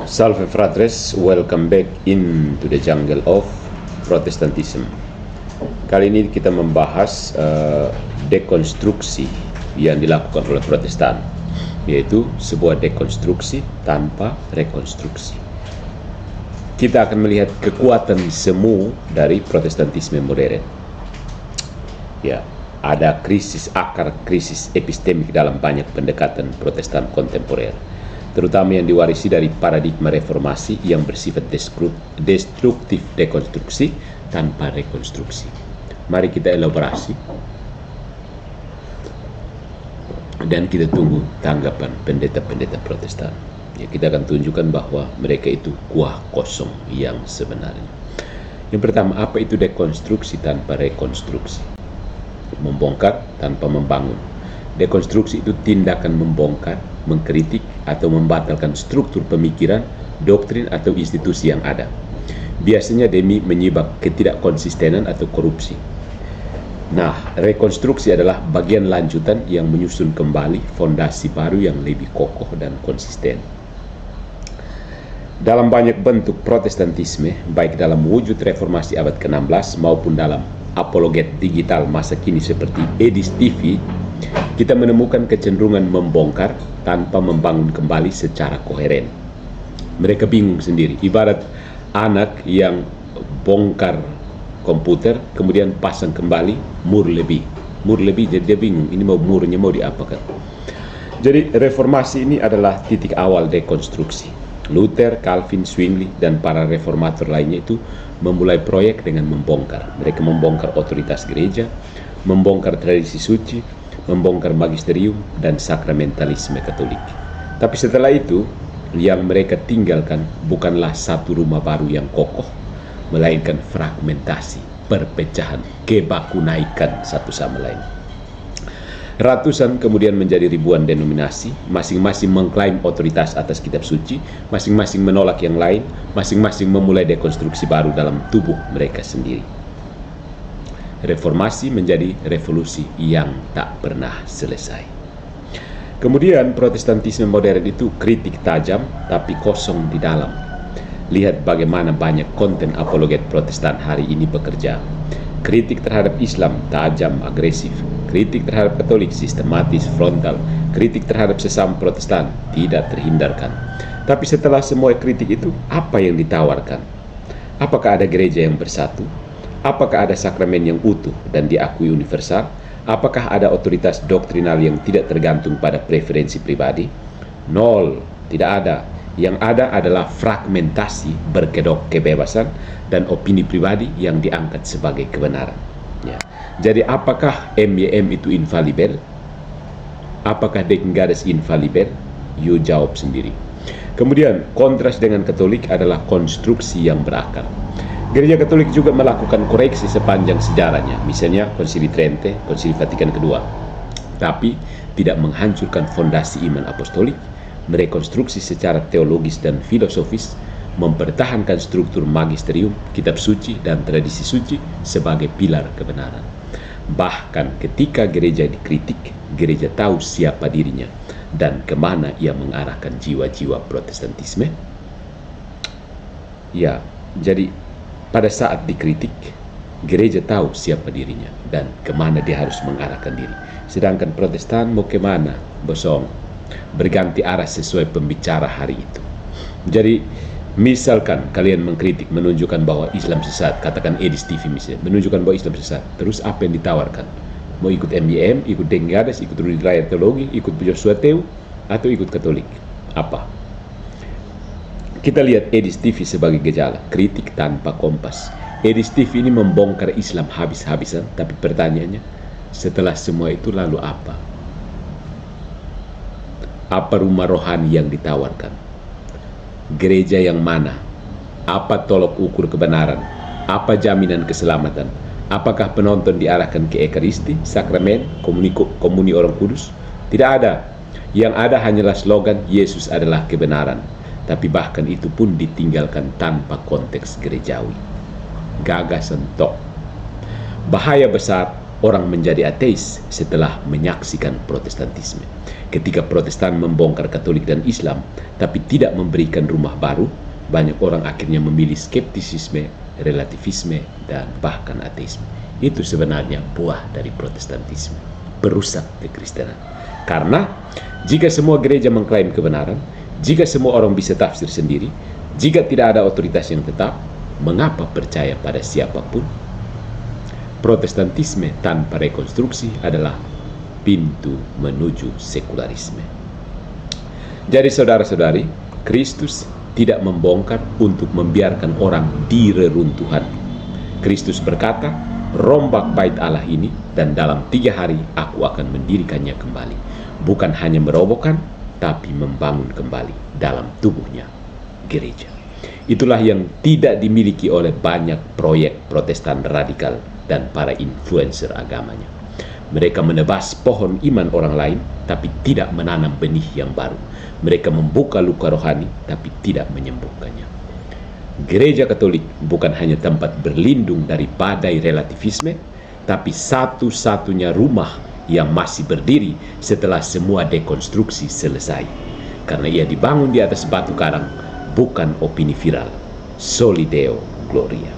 Salve fratres, welcome back into the jungle of Protestantism. Kali ini kita membahas dekonstruksi yang dilakukan oleh Protestan, yaitu sebuah dekonstruksi tanpa rekonstruksi. Kita akan melihat kekuatan semu dari Protestantisme modern. Ya, ada krisis akar, krisis epistemik dalam banyak pendekatan Protestan kontemporer, terutama yang diwarisi dari paradigma reformasi yang bersifat destruktif dekonstruksi tanpa rekonstruksi. Mari kita elaborasi dan kita tunggu tanggapan pendeta-pendeta Protestan. Ya, kita akan tunjukkan bahwa mereka itu kuah kosong yang sebenarnya. Yang pertama, apa itu dekonstruksi tanpa rekonstruksi? Membongkar tanpa membangun. Dekonstruksi itu tindakan membongkar, mengkritik, atau membatalkan struktur pemikiran, doktrin, atau institusi yang ada. Biasanya demi menyibak ketidakkonsistenan atau korupsi. Nah, rekonstruksi adalah bagian lanjutan yang menyusun kembali fondasi baru yang lebih kokoh dan konsisten. Dalam banyak bentuk Protestantisme, baik dalam wujud reformasi abad ke-16 maupun dalam apologet digital masa kini seperti Edis TV, kita menemukan kecenderungan membongkar tanpa membangun kembali secara koheren. Mereka bingung sendiri, ibarat anak yang bongkar komputer kemudian pasang kembali mur lebih, jadi dia bingung, ini mau murnya mau diapakan. Jadi reformasi ini adalah titik awal dekonstruksi. Luther, Calvin, Zwingli, dan para reformator lainnya itu memulai proyek dengan membongkar. Mereka membongkar otoritas gereja, membongkar tradisi suci, membongkar magisterium dan sakramentalisme Katolik. Tapi setelah itu, yang mereka tinggalkan bukanlah satu rumah baru yang kokoh, melainkan fragmentasi, perpecahan, kebakunaikan satu sama lain. Ratusan kemudian menjadi ribuan denominasi, masing-masing mengklaim otoritas atas kitab suci, masing-masing menolak yang lain, masing-masing memulai dekonstruksi baru dalam tubuh mereka sendiri. Reformasi menjadi revolusi yang tak pernah selesai. Kemudian Protestantisme modern itu kritik tajam tapi kosong di dalam. Lihat bagaimana banyak konten apologet Protestan hari ini bekerja. Kritik terhadap Islam tajam, agresif. Kritik terhadap Katolik sistematis, frontal. Kritik terhadap sesama Protestan tidak terhindarkan. Tapi setelah semua kritik itu, apa yang ditawarkan? Apakah ada gereja yang bersatu? Apakah ada sakramen yang utuh dan diakui universal? Apakah ada otoritas doktrinal yang tidak tergantung pada preferensi pribadi? Nol, tidak ada. Yang ada adalah fragmentasi berkedok kebebasan dan opini pribadi yang diangkat sebagai kebenaran. Ya. Jadi apakah MYM itu infalibel? Apakah Deckengades infalibel? You jawab sendiri. Kemudian kontras dengan Katolik adalah konstruksi yang berakar. Gereja Katolik juga melakukan koreksi sepanjang sejarahnya, misalnya Konsili Trente, Konsili Vatikan II. Tapi tidak menghancurkan fondasi iman apostolik, merekonstruksi secara teologis dan filosofis, mempertahankan struktur magisterium, kitab suci, dan tradisi suci sebagai pilar kebenaran. Bahkan ketika gereja dikritik, gereja tahu siapa dirinya dan kemana ia mengarahkan jiwa-jiwa Protestantisme. Ya, jadi pada saat dikritik, gereja tahu siapa dirinya dan kemana dia harus mengarahkan diri. Sedangkan Protestan mau kemana? Bosong, berganti arah sesuai pembicara hari itu. Jadi misalkan kalian mengkritik, menunjukkan bahwa Islam sesat, katakan Edis TV misalnya, menunjukkan bahwa Islam sesat, terus apa yang ditawarkan? Mau ikut MYM, ikut Deckengades, ikut Rudi Dreyer Teologi, ikut Joshua Teu, atau ikut Katolik? Apa? Kita lihat Edis TV sebagai gejala, kritik tanpa kompas. Edis TV ini membongkar Islam habis-habisan, tapi pertanyaannya, setelah semua itu lalu apa? Apa rumah rohani yang ditawarkan? Gereja yang mana? Apa tolok ukur kebenaran? Apa jaminan keselamatan? Apakah penonton diarahkan ke Ekaristi, sakramen, komuni orang kudus? Tidak ada. Yang ada hanyalah slogan Yesus adalah kebenaran. Tapi bahkan itu pun ditinggalkan tanpa konteks gerejawi. Gagasan tok. Bahaya besar orang menjadi ateis setelah menyaksikan Protestantisme. Ketika Protestan membongkar Katolik dan Islam, tapi tidak memberikan rumah baru, banyak orang akhirnya memilih skeptisisme, relativisme, dan bahkan ateisme. Itu sebenarnya buah dari Protestantisme, perusak kekristenan. Karena jika semua gereja mengklaim kebenaran, jika semua orang bisa tafsir sendiri, jika tidak ada otoritas yang tetap, mengapa percaya pada siapapun? Protestantisme tanpa rekonstruksi adalah pintu menuju sekularisme. Jadi saudara-saudari, Kristus tidak membongkar untuk membiarkan orang di reruntuhan. Kristus berkata, rombak bait Allah ini dan dalam 3 hari aku akan mendirikannya kembali. Bukan hanya merobohkan, tapi membangun kembali dalam tubuhnya, gereja. Itulah yang tidak dimiliki oleh banyak proyek Protestan radikal dan para influencer agamanya. Mereka menebas pohon iman orang lain, tapi tidak menanam benih yang baru. Mereka membuka luka rohani, tapi tidak menyembuhkannya. Gereja Katolik bukan hanya tempat berlindung dari badai relativisme, tapi satu-satunya rumah yang masih berdiri setelah semua dekonstruksi selesai. Karena ia dibangun di atas batu karang, bukan opini viral. Soli Deo Gloria.